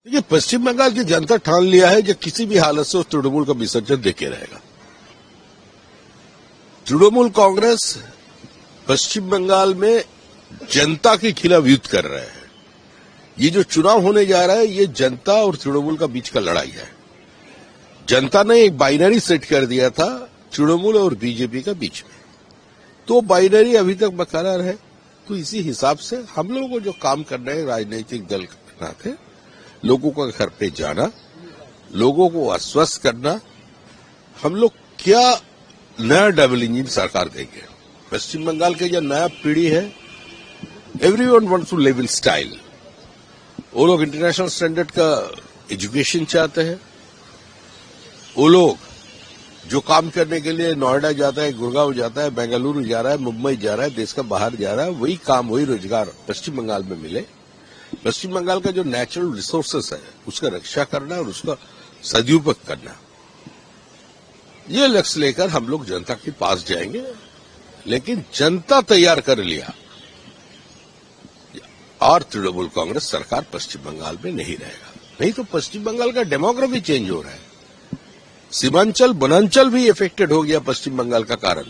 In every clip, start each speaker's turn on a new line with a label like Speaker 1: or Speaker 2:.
Speaker 1: देखिए, पश्चिम बंगाल की जनता ठान लिया है कि किसी भी हालत से उस तृणमूल का विसर्जन देके रहेगा। तृणमूल कांग्रेस पश्चिम बंगाल में जनता के खिलाफ युद्ध कर रहे हैं। ये जो चुनाव होने जा रहा है, ये जनता और तृणमूल का बीच का लड़ाई है। जनता ने एक बाइनरी सेट कर दिया था तृणमूल और बीजेपी का बीच में, तो बाइनरी अभी तक बरकरार है। तो इसी हिसाब से हम लोगों को जो काम करना है राजनीतिक दल के नाते, लोगों का घर पे जाना, लोगों को आश्वस्त करना, हम लोग क्या नया डबल इंजन सरकार देंगे। पश्चिम बंगाल के जो नया पीढ़ी है, everyone wants to live in style. वो लोग इंटरनेशनल स्टैंडर्ड का एजुकेशन चाहते हैं। वो लोग जो काम करने के लिए नोएडा जाता है, गुड़गांव जाता है, बेंगलुरु जा रहा है, मुंबई जा रहा है, देश का बाहर जा रहा है, वही काम वही रोजगार पश्चिम बंगाल में मिले। पश्चिम बंगाल का जो नेचुरल रिसोर्सेस है, उसका रक्षा करना और उसका सदुपयोग करना, ये लक्ष्य लेकर हम लोग जनता के पास जाएंगे। लेकिन जनता तैयार कर लिया और तृणमूल कांग्रेस सरकार पश्चिम बंगाल में नहीं रहेगा। नहीं तो पश्चिम बंगाल का डेमोग्राफी चेंज हो रहा है। सीमांचल वनांचल भी इफेक्टेड हो गया पश्चिम बंगाल का कारण।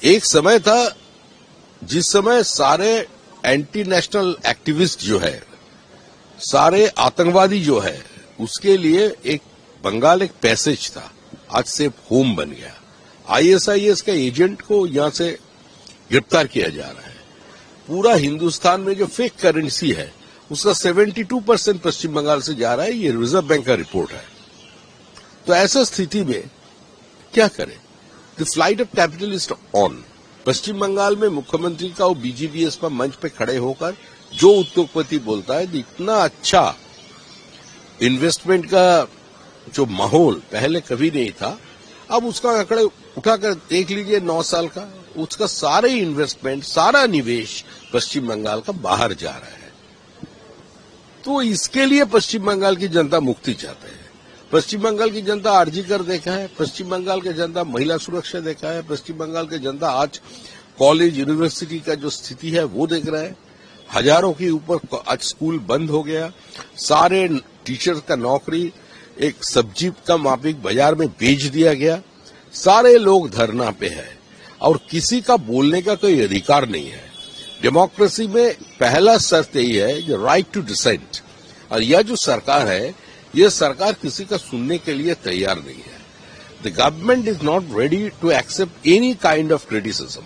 Speaker 1: एक समय था जिस समय सारे एंटी नेशनल एक्टिविस्ट जो है, सारे आतंकवादी जो है, उसके लिए एक बंगाल एक पैसेज था, आज सेफ होम बन गया। आईएसआईएस का एजेंट को यहां से गिरफ्तार किया जा रहा है। पूरा हिंदुस्तान में जो फेक करेंसी है, उसका 72% पश्चिम बंगाल से जा रहा है। ये रिजर्व बैंक का रिपोर्ट है। तो ऐसा स्थिति में क्या करें? The flight of capital is on. Paschim Bangal में मुख्यमंत्री का वो बीजीवीएस पर मंच पे खड़े होकर जो उद्योगपति बोलता है, इतना अच्छा इन्वेस्टमेंट का जो माहौल पहले कभी नहीं था, अब उसका आंकड़े उठाकर देख लीजिए 9 साल का, उसका सारे इन्वेस्टमेंट, सारा निवेश पश्चिम बंगाल का बाहर जा रहा है। तो इसके लिए पश्चिम बंगाल की जनता मुक्ति चाहते हैं। पश्चिम बंगाल की जनता आरजी कर देखा है, पश्चिम बंगाल की जनता महिला सुरक्षा देखा है, पश्चिम बंगाल की जनता आज कॉलेज यूनिवर्सिटी का जो स्थिति है वो देख रहा है। हजारों के ऊपर आज स्कूल बंद हो गया, सारे टीचर का नौकरी एक सब्जी का माफिक बाजार में बेच दिया गया। सारे लोग धरना पे है और किसी का बोलने का कोई अधिकार नहीं है। डेमोक्रेसी में पहला शर्त यही है जो राइट टू डिसेंट, और यह जो सरकार है, यह सरकार किसी का सुनने के लिए तैयार नहीं है। The government is not ready to accept any kind of criticism.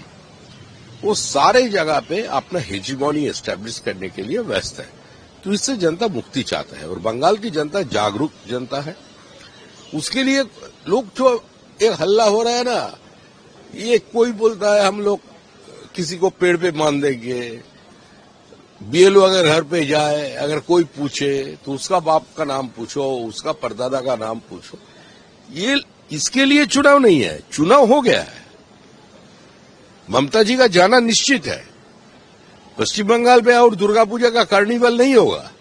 Speaker 1: वो सारे जगह पे अपना हेजिमोनी एस्टेब्लिश करने के लिए व्यस्त है। तो इससे जनता मुक्ति चाहता है और बंगाल की जनता जागरूक जनता है। उसके लिए लोग जो एक हल्ला हो रहा है ना, ये कोई बोलता है हम लोग किसी को पेड़ पे बांध देंगे, बीएलओ अगर घर पे जाए, अगर कोई पूछे तो उसका बाप का नाम पूछो, उसका परदादा का नाम पूछो। ये इसके लिए चुनाव नहीं है, चुनाव हो गया है। ममता जी का जाना निश्चित है। पश्चिम बंगाल में और दुर्गा पूजा का कार्निवल नहीं होगा।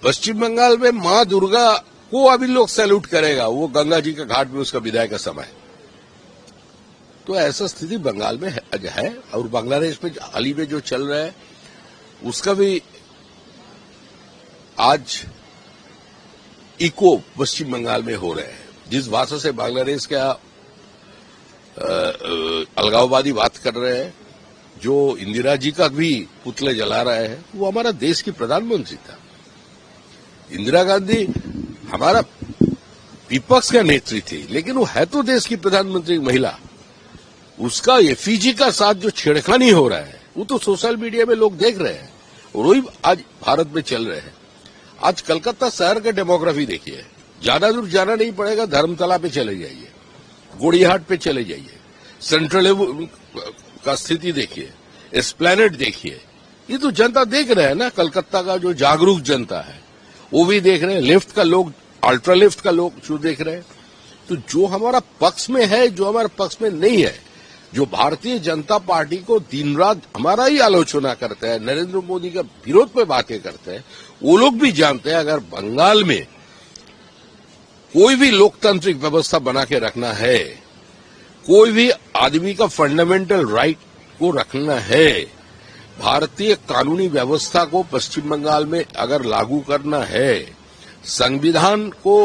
Speaker 1: पश्चिम बंगाल में मां दुर्गा को अभी लोग सैल्यूट करेगा, वो गंगा जी के घाट में उसका विदाई का समय। तो ऐसा स्थिति बंगाल में है। और बांग्लादेश में हाल ही में जो चल रहा है, उसका भी आज इको पश्चिम बंगाल में हो रहे हैं। जिस भाषा से बांग्लादेश का अलगाववादी बात कर रहे हैं, जो इंदिरा जी का भी पुतले जला रहे हैं, वो हमारा देश की प्रधानमंत्री था। इंदिरा गांधी हमारा विपक्ष का नेत्री थी, लेकिन वो है तो देश की प्रधानमंत्री महिला। उसका एफईजी का साथ जो छेड़खानी हो रहा है, वो तो सोशल मीडिया में लोग देख रहे हैं और वही आज भारत में चल रहे हैं। आज कलकत्ता शहर का डेमोग्राफी देखिए, ज्यादा दूर जाना नहीं पड़ेगा, धर्मतला पे चले जाइए, गोड़ीहाट पे चले जाइए, सेंट्रल का स्थिति देखिए, एस्प्लेनेड देखिए। ये तो जनता देख रहे हैं ना। कलकत्ता का जो जागरूक जनता है वो भी देख रहे हैं, लेफ्ट का लोग, अल्ट्रा लेफ्ट का लोग जो देख रहे हैं। तो जो हमारा पक्ष में है, जो हमारे पक्ष में नहीं है, जो भारतीय जनता पार्टी को दिन रात हमारा ही आलोचना करते हैं, नरेंद्र मोदी का विरोध पे बातें करते हैं, वो लोग भी जानते हैं अगर बंगाल में कोई भी लोकतांत्रिक व्यवस्था बना के रखना है, कोई भी आदमी का फंडामेंटल राइट को रखना है, भारतीय कानूनी व्यवस्था को पश्चिम बंगाल में अगर लागू करना है, संविधान को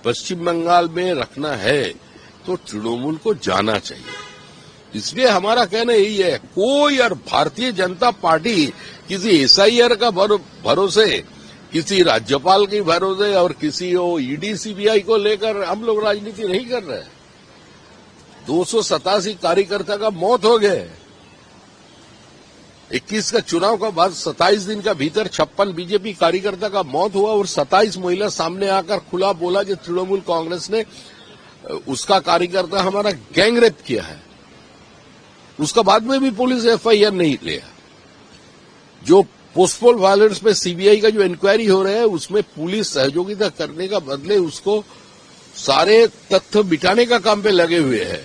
Speaker 1: पश्चिम बंगाल में रखना है, तो तृणमूल को जाना चाहिए। इसलिए हमारा कहना यही है, कोई और भारतीय जनता पार्टी किसी एसआईआर का भरोसे, किसी राज्यपाल के भरोसे और किसी ईडी सीबीआई को लेकर हम लोग राजनीति नहीं कर रहे। 287 कार्यकर्ता का मौत हो गए। 21 का चुनाव का बाद 27 दिन का भीतर 56 बीजेपी कार्यकर्ता का मौत हुआ और 27 महिला सामने आकर खुला बोला कि तृणमूल कांग्रेस ने उसका कार्यकर्ता हमारा गैंगरेप किया है। उसका बाद में भी पुलिस एफआईआर नहीं लिया। जो पोस्टपोल वायलेंस पे सीबीआई का जो इंक्वायरी हो रहा है, उसमें पुलिस सहयोगिता करने का बदले उसको सारे तथ्य मिटाने का काम पे लगे हुए हैं।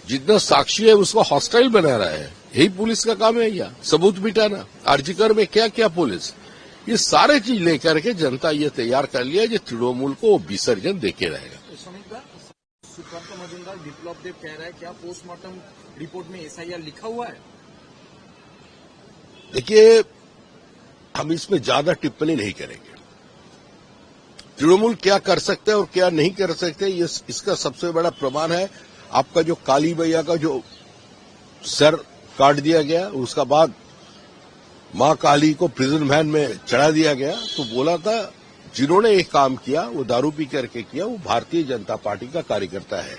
Speaker 1: जितना साक्षी है उसको हॉस्टाइल बना रहा है। यही पुलिस का काम है, या सबूत मिटाना। आरजीकर में क्या क्या पुलिस, ये सारे चीज लेकर के जनता ये तैयार कर लिया कि तृणमूल को विसर्जन देके रहेगा।
Speaker 2: सुकांत मजुमदार विप्लव देव कह रहा है, क्या पोस्टमार्टम रिपोर्ट में एसआईआर लिखा हुआ है?
Speaker 1: देखिए, हम इसमें ज्यादा टिप्पणी नहीं करेंगे। तृणमूल क्या कर सकते हैं और क्या नहीं कर सकते, ये इसका सबसे बड़ा प्रमाण है आपका जो काली मैया का जो सर काट दिया गया, उसका बाद मां काली को प्रिजन वैन में चढ़ा दिया गया। तो बोला था जिन्होंने एक काम किया वो दारू पी करके किया, वो भारतीय जनता पार्टी का कार्यकर्ता है।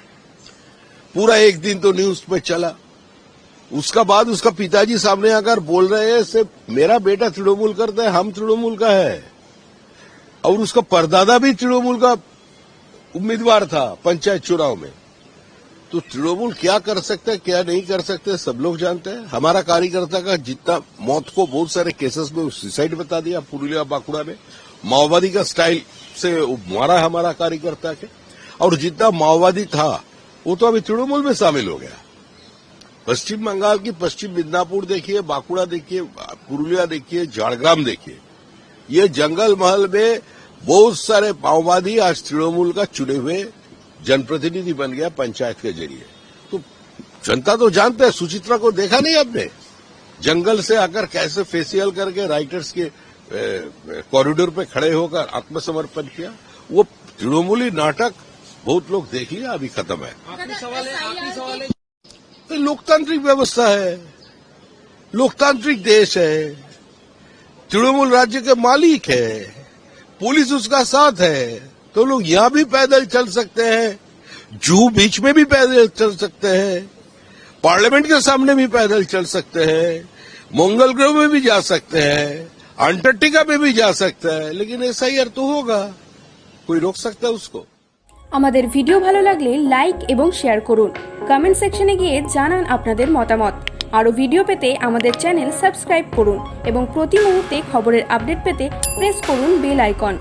Speaker 1: पूरा एक दिन तो न्यूज में चला। उसका बाद उसका पिताजी सामने आकर बोल रहे हैं सिर्फ मेरा बेटा तृणमूल करता है, हम तृणमूल का है, और उसका परदादा भी तृणमूल का उम्मीदवार था पंचायत चुनाव में। तो तृणमूल क्या कर सकते हैं क्या नहीं कर सकते सब लोग जानते हैं। हमारा कार्यकर्ता का जितना मौत को बहुत सारे केसेस में सुसाइड बता दिया, पुरुलिया बांकुड़ा में माओवादी का स्टाइल से मारा हमारा कार्यकर्ता के, और जितना माओवादी था वो तो अभी तृणमूल में शामिल हो गया। पश्चिम बंगाल की पश्चिम मिदनापुर देखिए, बांकुड़ा देखिए, पुरुलिया देखिए, झाड़ग्राम देखिए, ये जंगल महल में बहुत सारे माओवादी आज तृणमूल का चुने हुए जनप्रतिनिधि बन गया पंचायत के जरिए। तो जनता तो जानता है। सुचित्रा को देखा नहीं आपने, जंगल से आकर कैसे फेसियल करके राइटर्स के कॉरिडोर पे खड़े होकर आत्मसमर्पण किया। वो तृणमूली नाटक बहुत लोग देख लिया, अभी खत्म है।
Speaker 2: आखिरी सवाल है।
Speaker 1: तो लोकतांत्रिक व्यवस्था है, लोकतांत्रिक देश है, तृणमूल राज्य के मालिक है, पुलिस उसका साथ है, तो लोग यहां भी पैदल चल सकते हैं, जूहू बीच में भी पैदल चल सकते हैं, पार्लियामेंट के सामने भी पैदल चल सकते हैं, मंगल ग्रह में भी जा सकते हैं, अंटार्कटिका में भी जा सकता है। लेकिन एसआईआर तो होगा, कोई रोक सकता है उसको?
Speaker 3: আমাদের ভিডিও ভালো লাগলে লাইক এবং শেয়ার করুন। কমেন্ট সেকশনে গিয়ে জানান আপনাদের মতামত। আরও ভিডিও পেতে আমাদের চ্যানেল সাবস্ক্রাইব করুন এবং প্রতি মুহূর্তে খবরের আপডেট পেতে প্রেস করুন বেল আইকন।